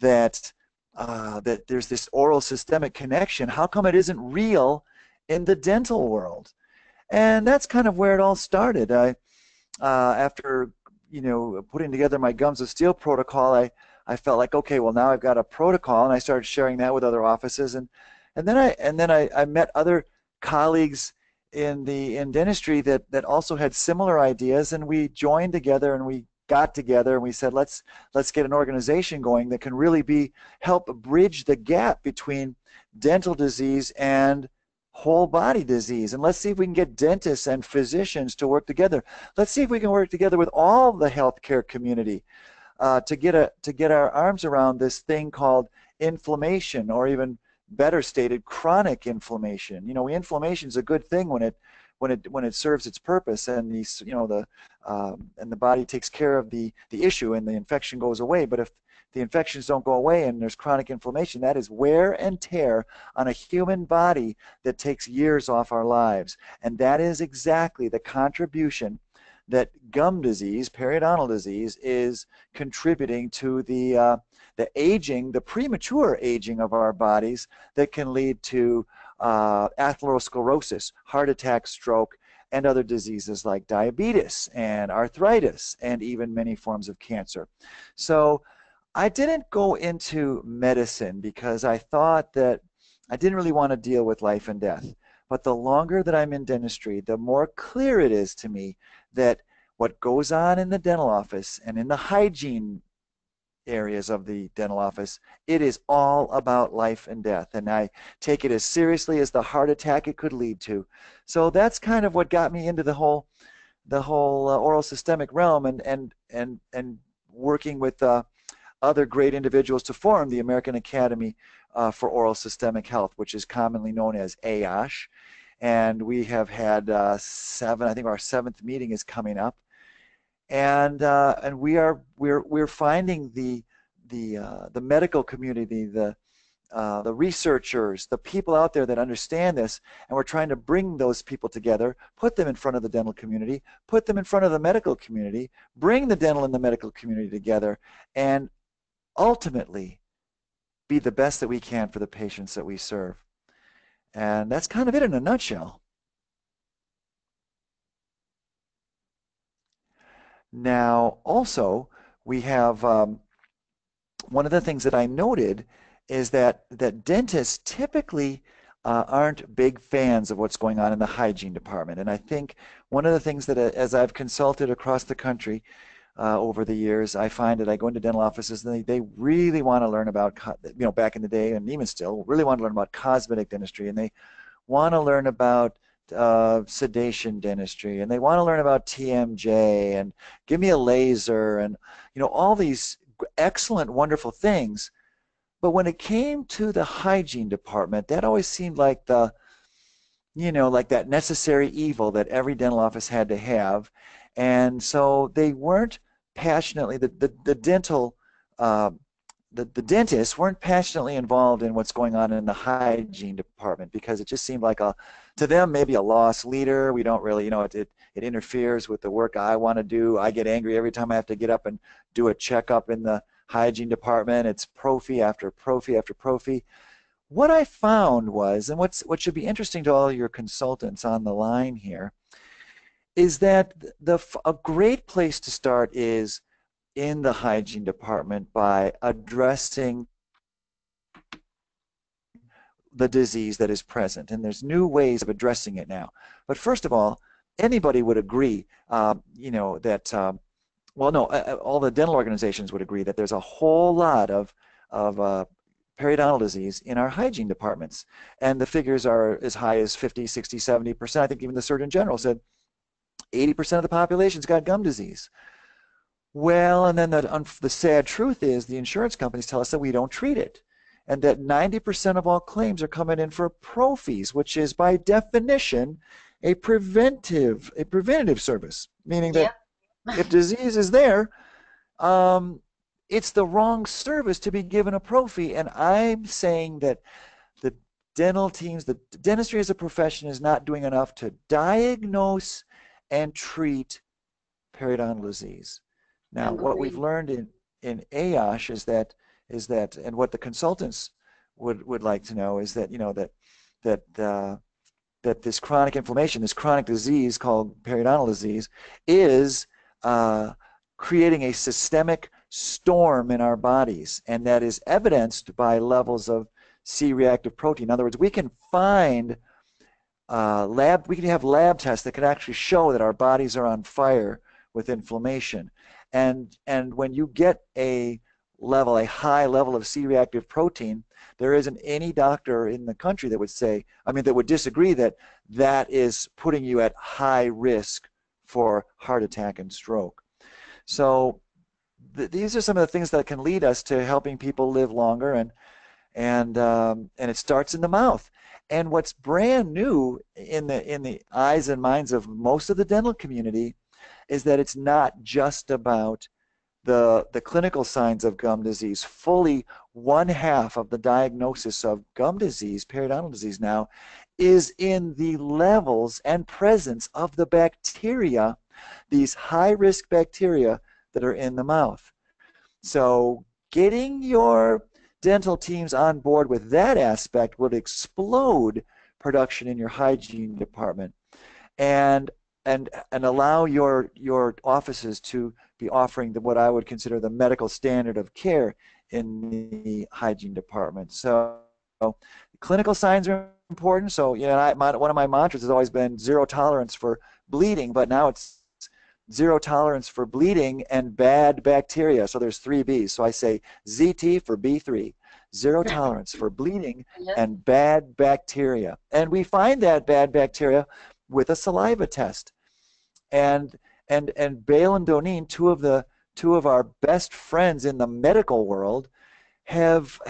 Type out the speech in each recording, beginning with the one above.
that that there's this oral systemic connection. How come it isn't real in the dental world? And that's kind of where it all started. After putting together my gums of steel protocol, I felt like, okay, well, now I've got a protocol, and I started sharing that with other offices, and then I met other colleagues in dentistry that also had similar ideas, and we joined together and we got together and we said, let's get an organization going that can really help bridge the gap between dental disease and whole body disease, and let's see if we can get dentists and physicians to work together. Let's see if we can work together with all the healthcare community to get our arms around this thing called inflammation, or even better stated, chronic inflammation. Inflammation is a good thing when it serves its purpose, and and the body takes care of the issue and the infection goes away. But if the infections don't go away and there's chronic inflammation, that is wear and tear on a human body that takes years off our lives. And that is exactly the contribution that gum disease, periodontal disease, is contributing to the aging, the premature aging of our bodies that can lead to atherosclerosis, heart attack, stroke, and other diseases like diabetes and arthritis, and even many forms of cancer. So I didn't go into medicine because I thought that I didn't really want to deal with life and death. But the longer that I'm in dentistry, the more clear it is to me that what goes on in the dental office and in the hygiene areas of the dental office, it is all about life and death. And I take it as seriously as the heart attack it could lead to. So that's kind of what got me into the whole oral systemic realm, and working with other great individuals to form the American Academy for Oral Systemic Health, which is commonly known as AAOSH. And we have had I think our 7th meeting is coming up. And we're finding the medical community, the researchers, the people out there that understand this, and we're trying to bring those people together, put them in front of the dental community, put them in front of the medical community, bring the dental and the medical community together, and ultimately be the best that we can for the patients that we serve. And that's kind of it in a nutshell. Now, also, we have one of the things that I noted is that dentists typically aren't big fans of what's going on in the hygiene department. And I think one of the things that, as I've consulted across the country over the years, I find that I go into dental offices and they really want to learn about, back in the day and even still, really want to learn about cosmetic dentistry, and they want to learn about sedation dentistry, and they want to learn about TMJ, and give me a laser, and all these excellent, wonderful things. But when it came to the hygiene department, that always seemed like like that necessary evil that every dental office had to have. And so they weren't passionately, the dentists weren't passionately involved in what's going on in the hygiene department, because it just seemed like to them, maybe a lost leader. We don't really, it interferes with the work I want to do. I get angry every time I have to get up and do a checkup in the hygiene department. It's prophy after prophy after prophy. What I found was, and what should be interesting to all your consultants on the line here, is that a great place to start is in the hygiene department by addressing the disease that is present. And there's new ways of addressing it now. But first of all, anybody would agree, that, well, no, all the dental organizations would agree that there's a whole lot of periodontal disease in our hygiene departments. And the figures are as high as 50, 60, 70%. I think even the Surgeon General said 80% of the population's got gum disease. Well, and then the sad truth is the insurance companies tell us that we don't treat it, and that 90% of all claims are coming in for prophies, which is by definition a preventative service, meaning that if disease is there, it's the wrong service to be given a prophy. And I'm saying that the dental teams, the dentistry as a profession, is not doing enough to diagnose and treat periodontal disease. Now, what we've learned in AAOSH is that is that, and what the consultants would like to know is that, that that this chronic inflammation, this chronic disease called periodontal disease, is creating a systemic storm in our bodies, and that is evidenced by levels of C-reactive protein. In other words, we can find we can have lab tests that can actually show that our bodies are on fire with inflammation. And when you get a high level of C-reactive protein, there isn't any doctor in the country that would say, that would disagree that that is putting you at high risk for heart attack and stroke. So these are some of the things that can lead us to helping people live longer, and it starts in the mouth. And what's brand new in the eyes and minds of most of the dental community is that it's not just about the clinical signs of gum disease. Fully 1/2 of the diagnosis of gum disease, periodontal disease now, is in the levels and presence of the bacteria, these high-risk bacteria that are in the mouth. So getting your dental teams on board with that aspect would explode production in your hygiene department, and allow your offices to be offering what I would consider the medical standard of care in the hygiene department. So clinical signs are important. So one of my mantras has always been zero tolerance for bleeding, but now it's zero tolerance for bleeding and bad bacteria. So there's 3 B's. So I say ZT for B3, zero tolerance for bleeding and bad bacteria. And we find that bad bacteria with a saliva test. And Bale and Doneen, two of our best friends in the medical world, have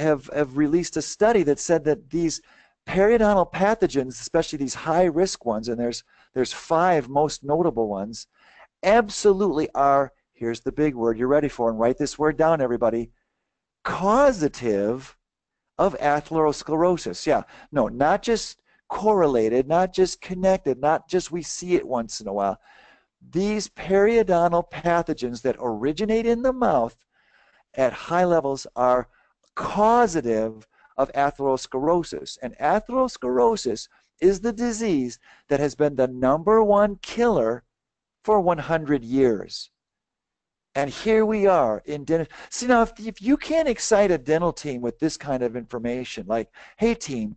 released a study that said that these periodontal pathogens, especially these high risk ones, and there's 5 most notable ones, absolutely are, here's the big word you're ready for, and write this word down, everybody, causative of atherosclerosis. Yeah, no, not just correlated, not just connected, not just we see it once in a while. These periodontal pathogens that originate in the mouth at high levels are causative of atherosclerosis. And atherosclerosis is the disease that has been the #1 killer for 100 years. And here we are in dental. See, now, if you can't excite a dental team with this kind of information, like, hey, team,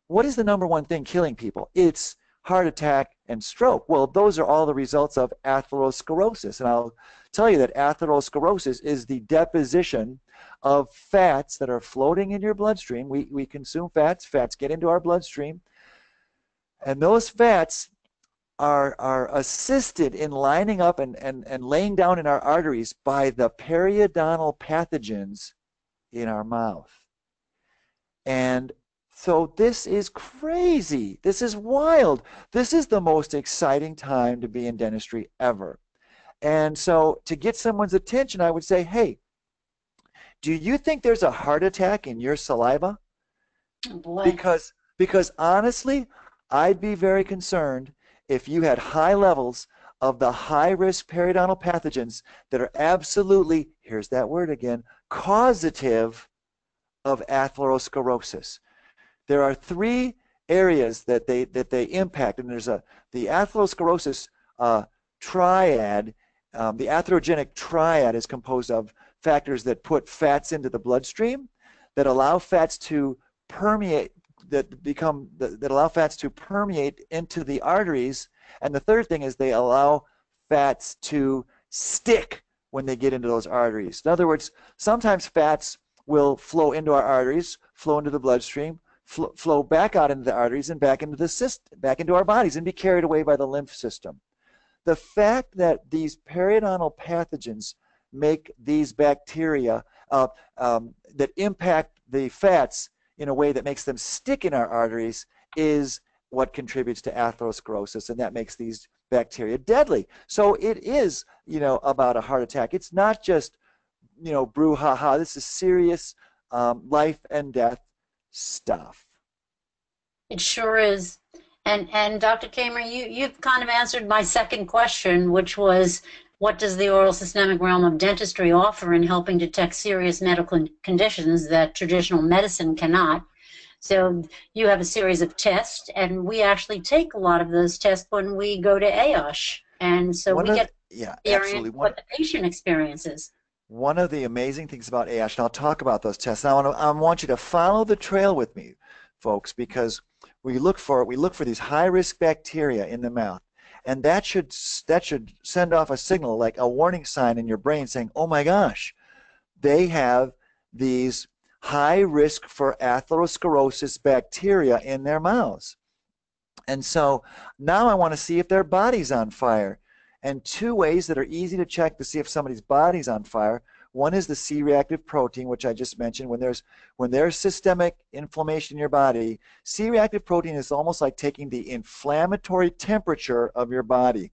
what is the #1 thing killing people? It's heart attack and stroke. Well, those are all the results of atherosclerosis. And I'll tell you that atherosclerosis is the deposition of fats that are floating in your bloodstream. We consume fats. Fats get into our bloodstream. And those fats are assisted in lining up and laying down in our arteries by the periodontal pathogens in our mouth. And so this is crazy. This is wild. This is the most exciting time to be in dentistry ever. And so to get someone's attention, I would say, hey, do you think there's a heart attack in your saliva? Oh boy. Because honestly, I'd be very concerned if you had high levels of the high-risk periodontal pathogens that are absolutely, here's that word again, causative of atherosclerosis. There are 3 areas that they impact, and there's the atherosclerosis triad. The atherogenic triad is composed of factors that put fats into the bloodstream, that allow fats to permeate, that allow fats to permeate into the arteries, and the third thing is they allow fats to stick when they get into those arteries. In other words, sometimes fats will flow into our arteries, flow into the bloodstream, flow back out into the arteries and back into the system, back into our bodies, and be carried away by the lymph system. The fact that these periodontal pathogens make these bacteria that impact the fats in a way that makes them stick in our arteries is what contributes to atherosclerosis, and that makes these bacteria deadly. So it is, about a heart attack. It's not just, brouhaha. This is serious life and death stuff. It sure is. And Dr. Kammer, you've kind of answered my second question, which was, what does the oral systemic realm of dentistry offer in helping detect serious medical conditions that traditional medicine cannot? So you have a series of tests, and we actually take a lot of those tests when we go to AAOSH. And so One we of get the, yeah, to experience absolutely. what the patient experiences. One of the amazing things about AAOSH, and I'll talk about those tests. I want you to follow the trail with me, folks, because we look for these high-risk bacteria in the mouth, and that should send off a signal, like a warning sign in your brain saying, "Oh my gosh, they have these high risk for atherosclerosis bacteria in their mouths." And so now I want to see if their body's on fire. And two ways that are easy to check to see if somebody's body's on fire. One is the C-reactive protein, which I just mentioned. When there's systemic inflammation in your body, C-reactive protein is almost like taking the inflammatory temperature of your body.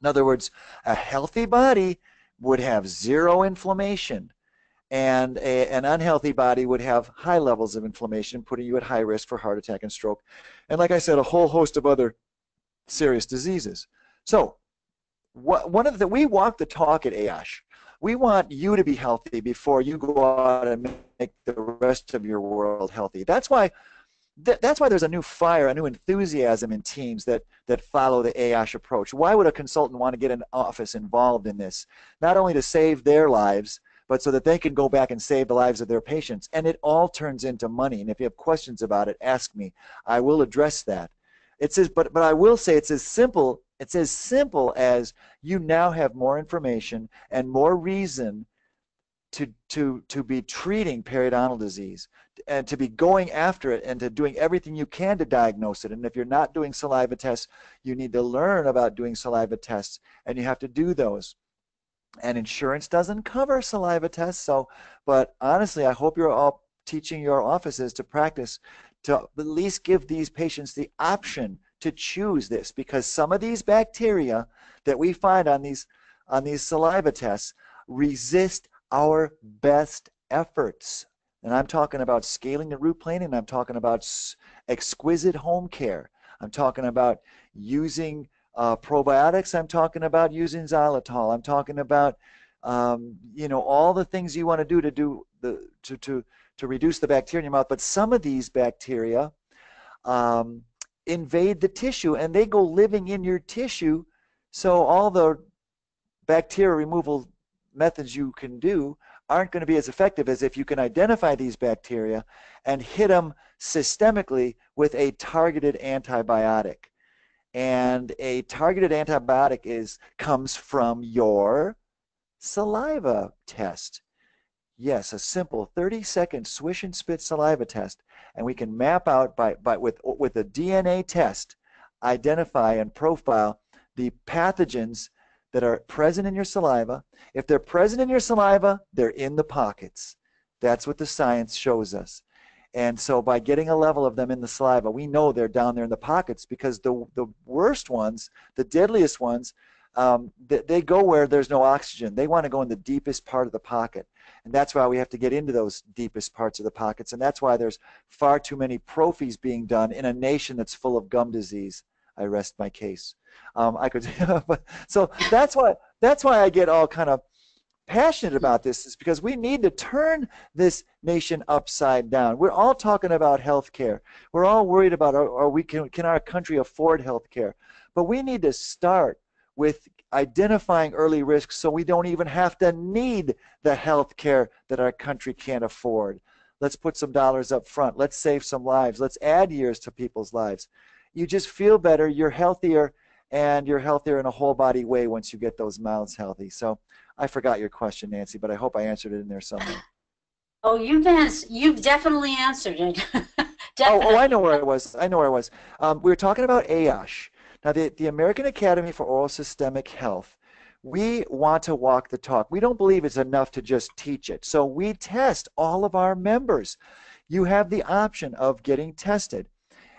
In other words, a healthy body would have zero inflammation, and an unhealthy body would have high levels of inflammation, putting you at high risk for heart attack and stroke. And like I said, a whole host of other serious diseases. So we walk the talk at AAOSH. We want you to be healthy before you go out and make the rest of your world healthy. That's why there's a new fire, a new enthusiasm in teams that follow the AAOSH approach. Why would a consultant want to get an office involved in this? Not only to save their lives, but so that they can go back and save the lives of their patients. And it all turns into money. And if you have questions about it, ask me. I will address that. But I will say it's as simple as you now have more information and more reason to be treating periodontal disease and to be going after it and to doing everything you can to diagnose it. And if you're not doing saliva tests, you need to learn about doing saliva tests, and you have to do those. And insurance doesn't cover saliva tests, but honestly, I hope you're all teaching your offices to practice to at least give these patients the option to choose this, because some of these bacteria that we find on these saliva tests resist our best efforts. And I'm talking about scaling the root plane, and I'm talking about exquisite home care. I'm talking about using probiotics. I'm talking about using xylitol. I'm talking about all the things you want to do to reduce the bacteria in your mouth. But some of these bacteria invade the tissue, and they go living in your tissue. So all the bacteria removal methods you can do aren't going to be as effective as if you can identify these bacteria and hit them systemically with a targeted antibiotic. And a targeted antibiotic comes from your saliva test. Yes, a simple 30-second swish and spit saliva test, and we can map out with a DNA test, identify and profile the pathogens that are present in your saliva. If they're present in your saliva, they're in the pockets. That's what the science shows us. And so by getting a level of them in the saliva, we know they're down there in the pockets, because the worst ones, the deadliest ones, they go where there's no oxygen. They want to go in the deepest part of the pocket. And that's why we have to get into those deepest parts of the pockets. And that's why there's far too many prophies being done in a nation that's full of gum disease. I rest my case. So that's why I get all kind of passionate about this, is because we need to turn this nation upside down. We're all talking about health care. We're all worried about can our country afford health care? But we need to start with identifying early risks so we don't even have to need the health care that our country can't afford. Let's put some dollars up front. Let's save some lives. Let's add years to people's lives. You just feel better. You're healthier, and you're healthier in a whole body way once you get those mouths healthy. So I forgot your question, Nancy, but I hope I answered it in there somewhere. Oh, you've definitely answered it. Oh, I know where I was. We were talking about AAOSH. Now, the American Academy for Oral Systemic Health, we want to walk the talk. We don't believe it's enough to just teach it. So we test all of our members. You have the option of getting tested,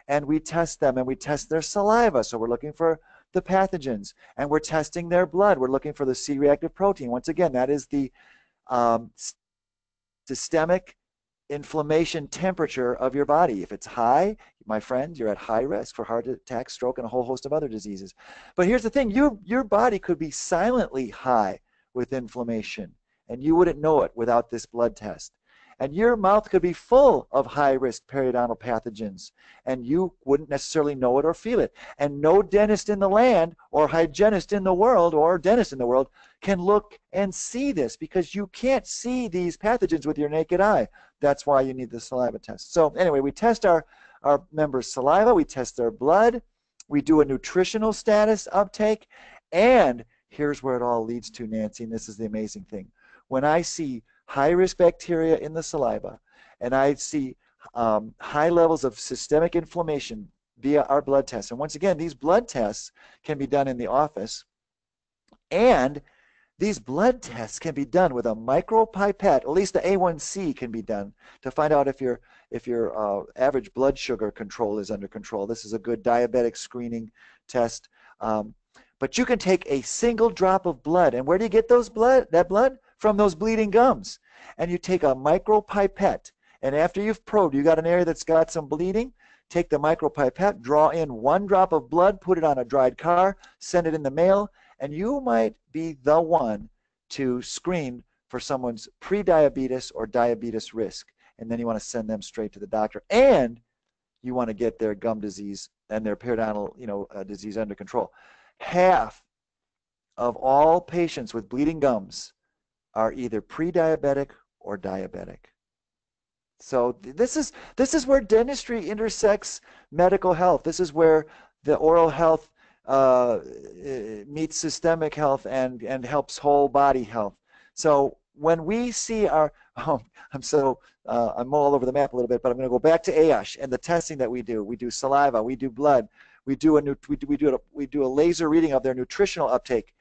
and we test them, and we test their saliva. So we're looking for the pathogens, and we're testing their blood. We're looking for the C-reactive protein. Once again, that is the systemic inflammation temperature of your body. If it's high, my friend, you're at high risk for heart attack, stroke, and a whole host of other diseases. But here's the thing, your body could be silently high with inflammation, and you wouldn't know it without this blood test. And your mouth could be full of high-risk periodontal pathogens, and you wouldn't necessarily know it or feel it. And no dentist in the land, or hygienist in the world, or dentist in the world can look and see this, because you can't see these pathogens with your naked eye. That's why you need the saliva test. So anyway, we test our members' saliva, we test their blood, we do a nutritional status uptake, and here's where it all leads to, Nancy, and this is the amazing thing. When I see high-risk bacteria in the saliva, and I see high levels of systemic inflammation via our blood tests, and once again, these blood tests can be done in the office, and these blood tests can be done with a micropipette. At least the A1C can be done to find out if your average blood sugar control is under control. This is a good diabetic screening test. But you can take a single drop of blood, and where do you get that blood? From those bleeding gums. And you take a micropipette, and after you've probed, you got an area that's got some bleeding, take the micropipette, draw in 1 drop of blood, put it on a dried car, send it in the mail, and you might be the one to screen for someone's pre-diabetes or diabetes risk. And then you want to send them straight to the doctor, and you want to get their gum disease and their periodontal disease under control. Half of all patients with bleeding gums are either pre-diabetic or diabetic. So this is where dentistry intersects medical health. This is where the oral health meets systemic health and helps whole body health. So when we see our, I'm all over the map a little bit, but I'm going to go back to AAOSH and the testing that we do. We do saliva, we do blood, we do a laser reading of their nutritional uptake.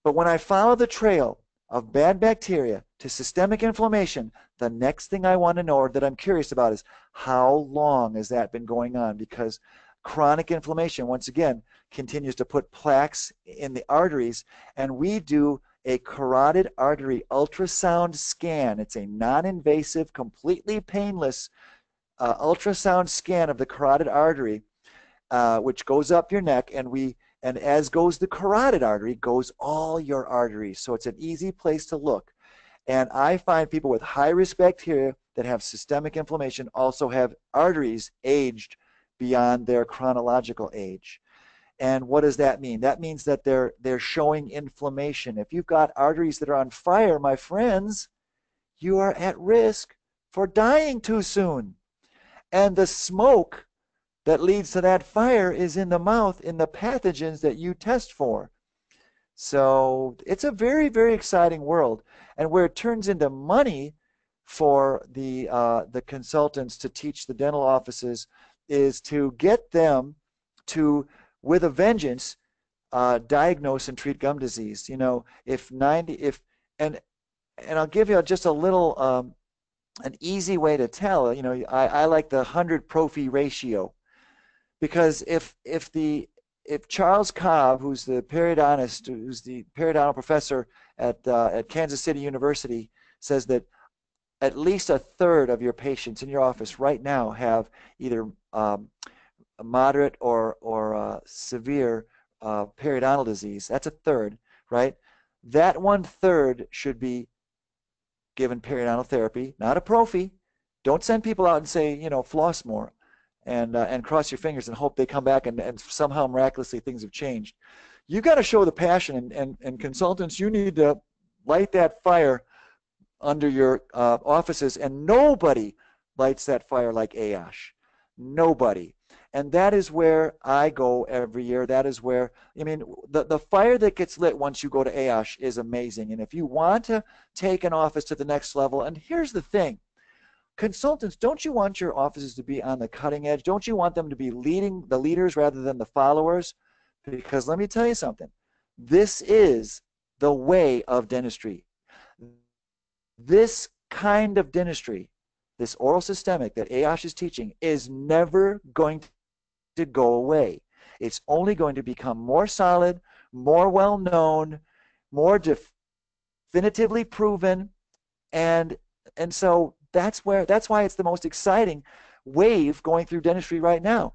But when I follow the trail of bad bacteria to systemic inflammation, the next thing I want to know, or that I'm curious about, is how long has that been going on? Because chronic inflammation, once again, continues to put plaques in the arteries, and we do a carotid artery ultrasound scan. It's a non-invasive, completely painless ultrasound scan of the carotid artery, which goes up your neck, and as goes the carotid artery, goes all your arteries. So it's an easy place to look. And I find people with high-risk bacteria that have systemic inflammation also have arteries aged beyond their chronological age. And what does that mean? That means that they're showing inflammation. If you've got arteries that are on fire, my friends, you are at risk for dying too soon. And the smoke that leads to that fire is in the mouth, in the pathogens that you test for. So it's a very, very exciting world. And where it turns into money for the consultants to teach the dental offices is to get them to, with a vengeance, diagnose and treat gum disease. And I'll give you just a little, an easy way to tell. I like the 100 prophy ratio, because if Charles Cobb, who's the periodontist, who's the periodontal professor at Kansas City University, says that at least a third of your patients in your office right now have either a moderate or severe periodontal disease. That's a third, right? That 1/3 should be given periodontal therapy, not a prophy. Don't send people out and say, floss more and cross your fingers and hope they come back and somehow miraculously things have changed. You got to show the passion, and consultants, you need to light that fire under your offices, and nobody lights that fire like AAOSH. Nobody. And that is where I go every year. That is where, the fire that gets lit once you go to AAOSH is amazing. And if you want to take an office to the next level, and here's the thing, consultants, don't you want your offices to be on the cutting edge? Don't you want them to be the leaders rather than the followers? Because let me tell you something. This is the way of dentistry. This kind of dentistry, this oral systemic that AAOSH is teaching, is never going to go away. It's only going to become more solid, more well-known, more definitively proven, and so that's why it's the most exciting wave going through dentistry right now.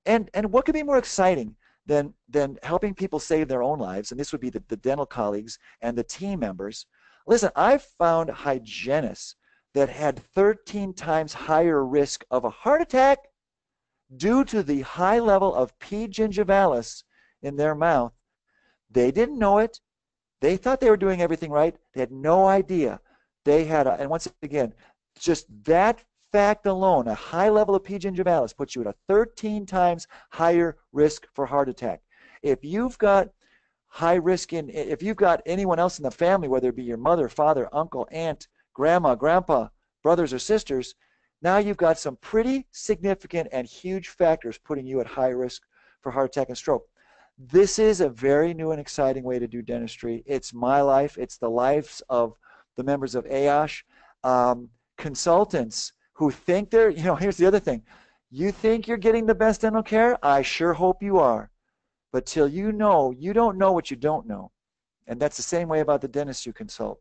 And what could be more exciting than helping people save their own lives? And this would be the dental colleagues and the team members. Listen, I've found hygienists that had 13 times higher risk of a heart attack due to the high level of P. gingivalis in their mouth. They didn't know it. They thought they were doing everything right. They had no idea. They had, and once again, just that fact alone, a high level of P. gingivalis puts you at a 13 times higher risk for heart attack. If you've got high risk if you've got anyone else in the family, whether it be your mother, father, uncle, aunt, grandma, grandpa, brothers or sisters, now you've got some pretty significant and huge factors putting you at high risk for heart attack and stroke. This is a very new and exciting way to do dentistry. It's my life. It's the lives of the members of AAOSH. Consultants who think they're, here's the other thing. You think you're getting the best dental care? I sure hope you are. But till you don't know what you don't know. And that's the same way about the dentist you consult.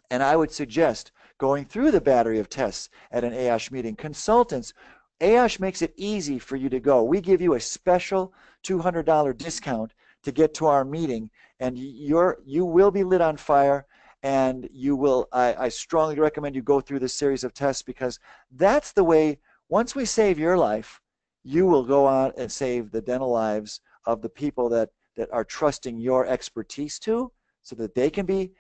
And I would suggest going through the battery of tests at an AAOSH meeting. Consultants, AAOSH makes it easy for you to go. We give you a special $200 discount to get to our meeting, and you will be lit on fire, and you will. I strongly recommend you go through this series of tests, because that's the way. Once we save your life, you will go on and save the dental lives of the people that are trusting your expertise to, so that they can be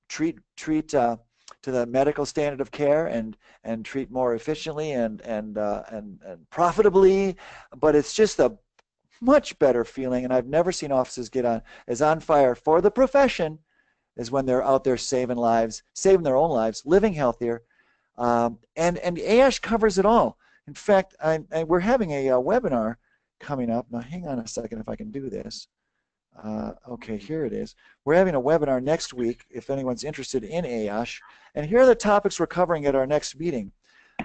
treat to the medical standard of care and treat more efficiently and profitably. But it's just a much better feeling, and I've never seen offices get on fire for the profession as when they're out there saving lives, saving their own lives, living healthier. And AAOSH covers it all. In fact, we're having a webinar coming up. Now, hang on a second if I can do this. Okay, here it is. We're having a webinar next week if anyone's interested in AAOSH. And here are the topics we're covering at our next meeting.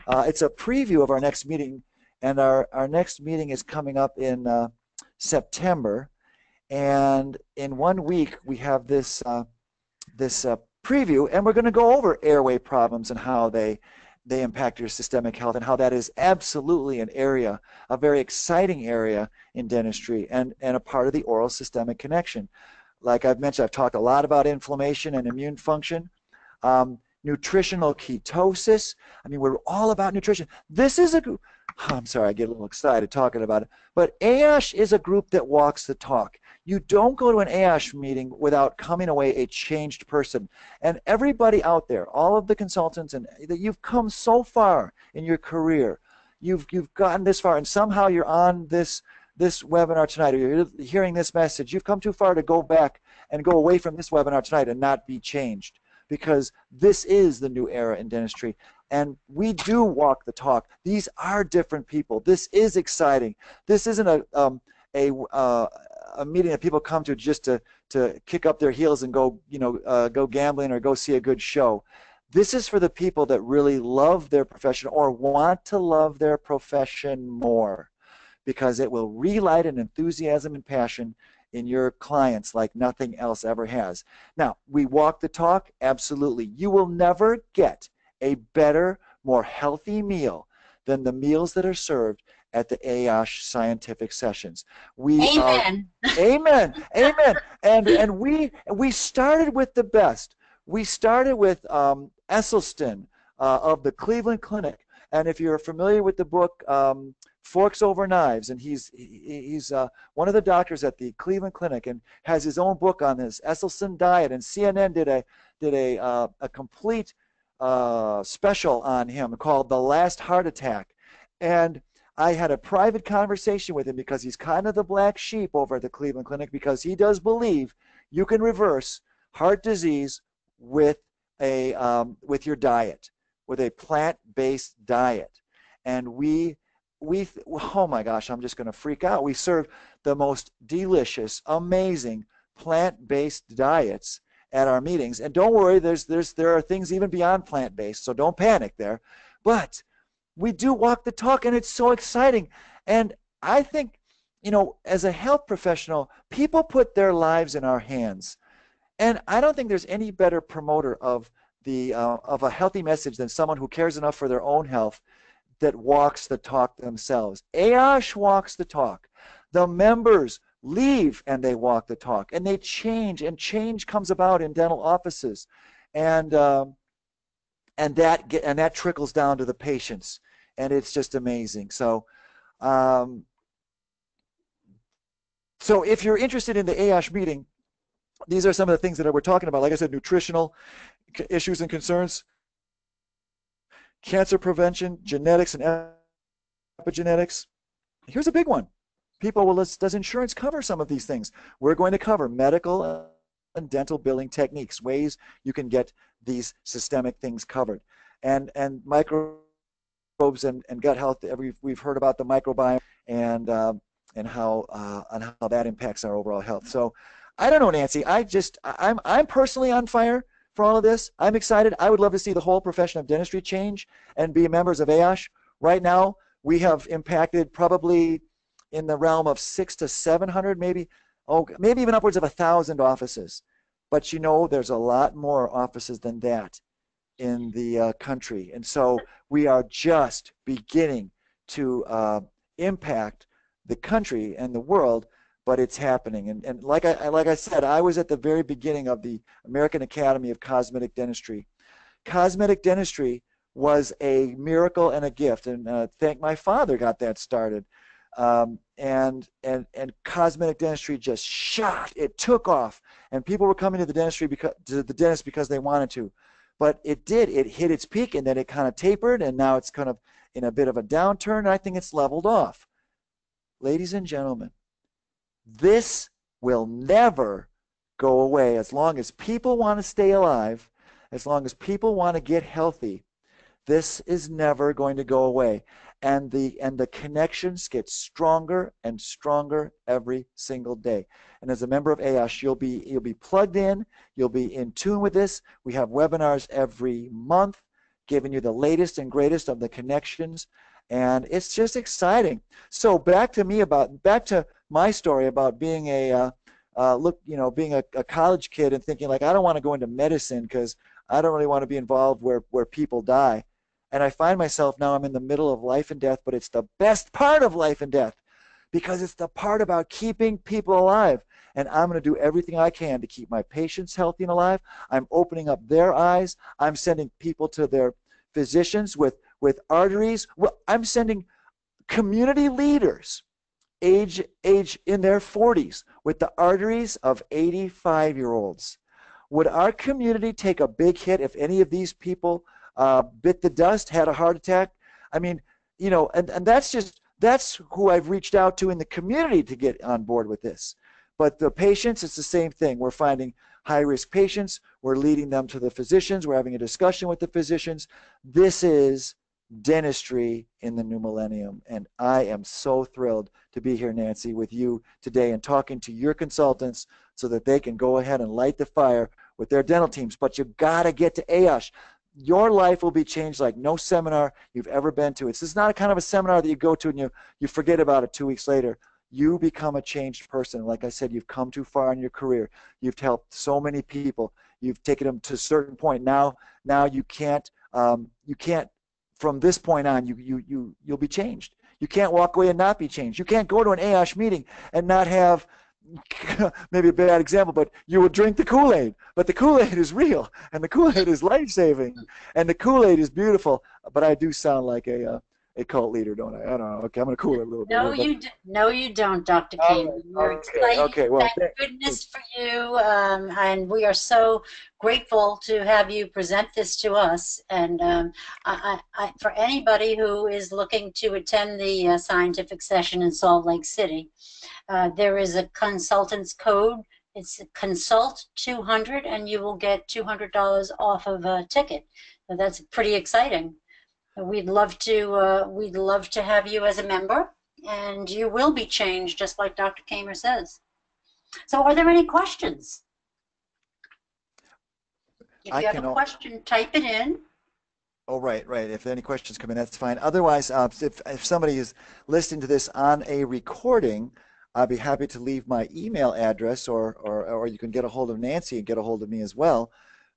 It's a preview of our next meeting, and our next meeting is coming up in September. And in 1 week, we have this preview, and we're going to go over airway problems and how they impact your systemic health, and how that is absolutely an area, a very exciting area in dentistry, and a part of the oral systemic connection. Like I've mentioned, I've talked a lot about inflammation and immune function. Nutritional ketosis. I mean, we're all about nutrition. This is I'm sorry, I get a little excited talking about it, but AAOSH is a group that walks the talk. You don't go to an AAOSH meeting without coming away a changed person. And everybody out there, all of the consultants, and that you've come so far in your career, you've gotten this far, and somehow you're on this webinar tonight, or you're hearing this message. You've come too far to go back and go away from this webinar tonight and not be changed, because this is the new era in dentistry. And we do walk the talk. These are different people. This is exciting. This isn't a meeting that people come to just to kick up their heels and go, go gambling or go see a good show. This is for the people that really love their profession or want to love their profession more, because it will relight an enthusiasm and passion in your clients like nothing else ever has. Now, we walk the talk, absolutely. You will never get a better, more healthy meal than the meals that are served at the AAOSH scientific sessions. Amen. Amen. Amen. And we started with the best. We started with Esselstyn of the Cleveland Clinic. And if you're familiar with the book Forks Over Knives, and he's one of the doctors at the Cleveland Clinic and has his own book on this Esselstyn diet, and CNN did a complete special on him called The Last Heart Attack. And I had a private conversation with him, because he's kind of the black sheep over at the Cleveland Clinic, because he does believe you can reverse heart disease with your diet, with a plant-based diet. And oh my gosh, I'm just going to freak out. We serve the most delicious, amazing plant-based diets at our meetings. And don't worry, there are things even beyond plant-based, so don't panic there. But we do walk the talk, and it's so exciting. And I think, as a health professional, people put their lives in our hands. And I don't think there's any better promoter of of a healthy message than someone who cares enough for their own health that walks the talk themselves. AAOSH walks the talk. The members leave and they walk the talk, and they change, and change comes about in dental offices, and that trickles down to the patients, and it's just amazing. So, so if you're interested in the AAOSH meeting, these are some of the things that we're talking about. Like I said, nutritional issues and concerns, cancer prevention, genetics and epigenetics. Here's a big one. People, well, does insurance cover some of these things? We're going to cover medical and dental billing techniques, ways you can get these systemic things covered. And microbes and gut health, we've heard about the microbiome and how that impacts our overall health. So I don't know, Nancy. I'm personally on fire for all of this. I'm excited. I would love to see the whole profession of dentistry change and be members of AAOSH. Right now, we have impacted probably in the realm of 600 to 700, maybe even upwards of 1,000 offices. But you know, there's a lot more offices than that in the country, and so we are just beginning to impact the country and the world. But it's happening, and like I said, I was at the very beginning of the American Academy of Cosmetic Dentistry. Cosmetic dentistry was a miracle and a gift, and thank my father got that started. And cosmetic dentistry just shot. It took off, and people were coming to the dentist because they wanted to. But it did. It hit its peak, and then it kind of tapered, and now it's kind of in a bit of a downturn, and I think it's leveled off. Ladies and gentlemen, this will never go away as long as people want to stay alive, as long as people want to get healthy. This is never going to go away. And the connections get stronger and stronger every single day. And as a member of AAOSH, you'll be plugged in, you'll be in tune with this. We have webinars every month giving you the latest and greatest of the connections, and it's just exciting. So back to my story about being being a college kid and thinking, like, I don't want to go into medicine because I don't really want to be involved where people die. And I find myself now I'm in the middle of life and death, but it's the best part of life and death because it's the part about keeping people alive. And I'm going to do everything I can to keep my patients healthy and alive. I'm opening up their eyes. I'm sending people to their physicians with arteries. Well, I'm sending community leaders age in their 40s with the arteries of 85-year-olds. Would our community take a big hit if any of these people bit the dust, had a heart attack? I mean, you know, and that's who I've reached out to in the community to get on board with this. But the patients, it's the same thing. We're finding high-risk patients. We're leading them to the physicians. We're having a discussion with the physicians. This is dentistry in the new millennium, and I am so thrilled to be here, Nancy, with you today and talking to your consultants so that they can go ahead and light the fire with their dental teams. But you've got to get to AAOSH. Your life will be changed like no seminar you've ever been to. This is not a kind of a seminar that you go to and you forget about it 2 weeks later. You become a changed person. Like I said, you've come too far in your career. You've helped so many people. You've taken them to a certain point. Now you can't from this point on you'll be changed. You can't walk away and not be changed. You can't go to an AAOSH meeting and not have, maybe a bad example, but you would drink the Kool-Aid. But the Kool-Aid is real, and the Kool-Aid is life-saving, and the Kool-Aid is beautiful. But I do sound like a cult leader, don't I? I don't know. Okay, I'm going to cool it a little bit. No, you don't, Dr. Kammer. We're excited. Okay, well, thank goodness for you, and we are so grateful to have you present this to us. And for anybody who is looking to attend the scientific session in Salt Lake City, there is a consultant's code. It's Consult 200, and you will get $200 off of a ticket. So that's pretty exciting. We'd love to have you as a member, and you will be changed, just like Dr. Kammer says. So, are there any questions? If you have a question, type it in. Oh, right. If any questions come in, that's fine. Otherwise, if somebody is listening to this on a recording, I'd be happy to leave my email address, or you can get a hold of Nancy and get a hold of me as well.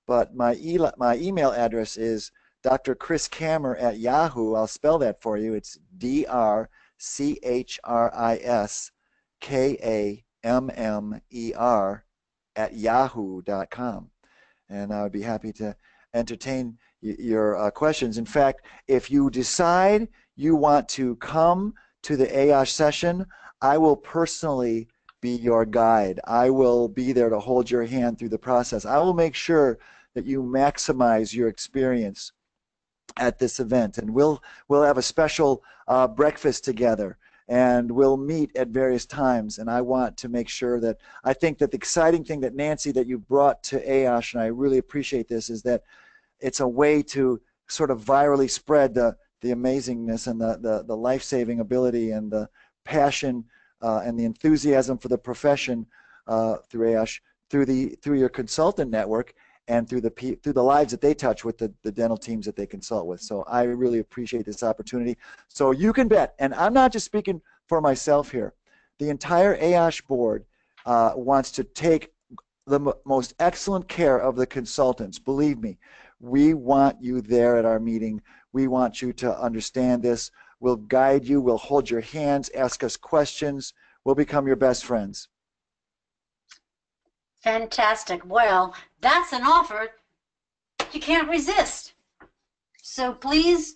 but my email address is Dr. Chris Kammer at Yahoo. I'll spell that for you. It's DrChrisKammer at yahoo.com. And I would be happy to entertain your questions. In fact, if you decide you want to come to the AAOSH session, I will personally be your guide. I will be there to hold your hand through the process. I will make sure that you maximize your experience at this event, and we'll have a special breakfast together, and we'll meet at various times. And I want to make sure that, I think that the exciting thing that Nancy, that you brought to AAOSH, and I really appreciate this, is that it's a way to sort of virally spread the amazingness and the life-saving ability and the passion and the enthusiasm for the profession through AAOSH, through your consultant network, and through the lives that they touch with the dental teams that they consult with. So I really appreciate this opportunity. So you can bet, and I'm not just speaking for myself here, the entire AAOSH board wants to take the most excellent care of the consultants. Believe me, we want you there at our meeting. We want you to understand this. We'll guide you. We'll hold your hands, ask us questions. We'll become your best friends. Fantastic. Well, that's an offer you can't resist. So please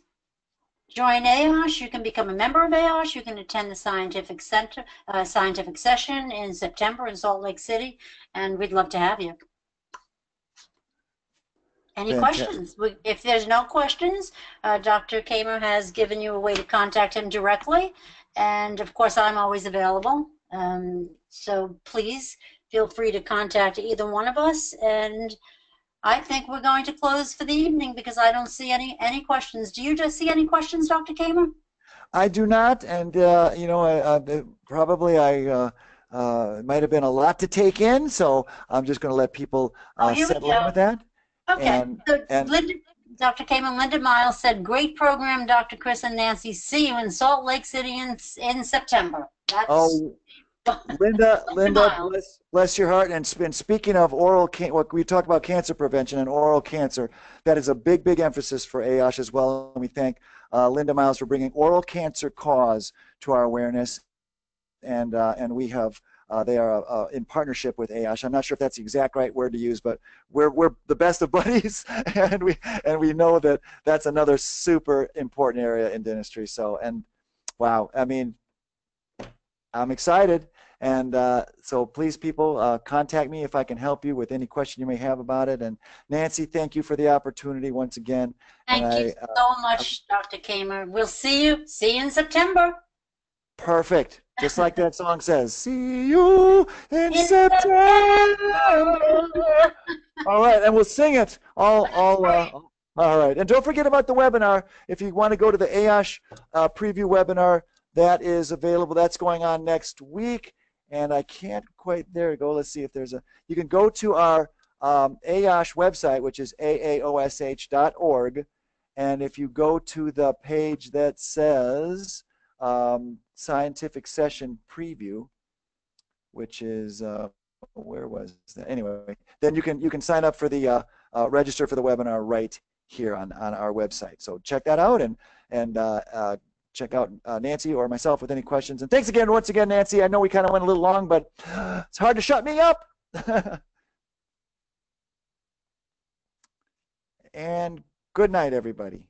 join AAOSH. You can become a member of AAOSH. You can attend the scientific session in September in Salt Lake City, and we'd love to have you. Any questions? If there's no questions, Dr. Kammer has given you a way to contact him directly, and of course I'm always available. So please feel free to contact either one of us, and I think we're going to close for the evening because I don't see any questions. Do you just see any questions, Dr. Kammer? I do not, and you know, probably it might have been a lot to take in, so I'm just going to let people settle in with that. Okay. Dr. Kammer, Linda Miles said, "Great program, Dr. Chris and Nancy. See you in Salt Lake City in September." That's Linda, bless your heart. And speaking of oral cancer, what we talked about, cancer prevention and oral cancer, that is a big, big emphasis for AAOSH as well. And we thank Linda Miles for bringing oral cancer cause to our awareness. And we have, they are in partnership with AAOSH. I'm not sure if that's the exact right word to use, but we're the best of buddies, and we know that that's another super important area in dentistry. So, and wow, I mean, I'm excited. And so please, people, contact me if I can help you with any question you may have about it. And Nancy, thank you for the opportunity once again. Thank you so much, Dr. Kammer. We'll see you in September. Perfect. Just like that song says, see you in September. All right, and we'll sing it all right. And don't forget about the webinar. If you want to go to the AAOSH preview webinar, that is available. That's going on next week. And I can't quite, there you go. Let's see if there's you can go to our AAOSH website, which is AAOSH.org. And if you go to the page that says scientific session preview, which is, where was that? Anyway, then you can sign up for the, register for the webinar right here on our website. So check that out, and check out Nancy or myself with any questions. And thanks again, once again, Nancy. I know we kind of went a little long, but it's hard to shut me up. And good night, everybody.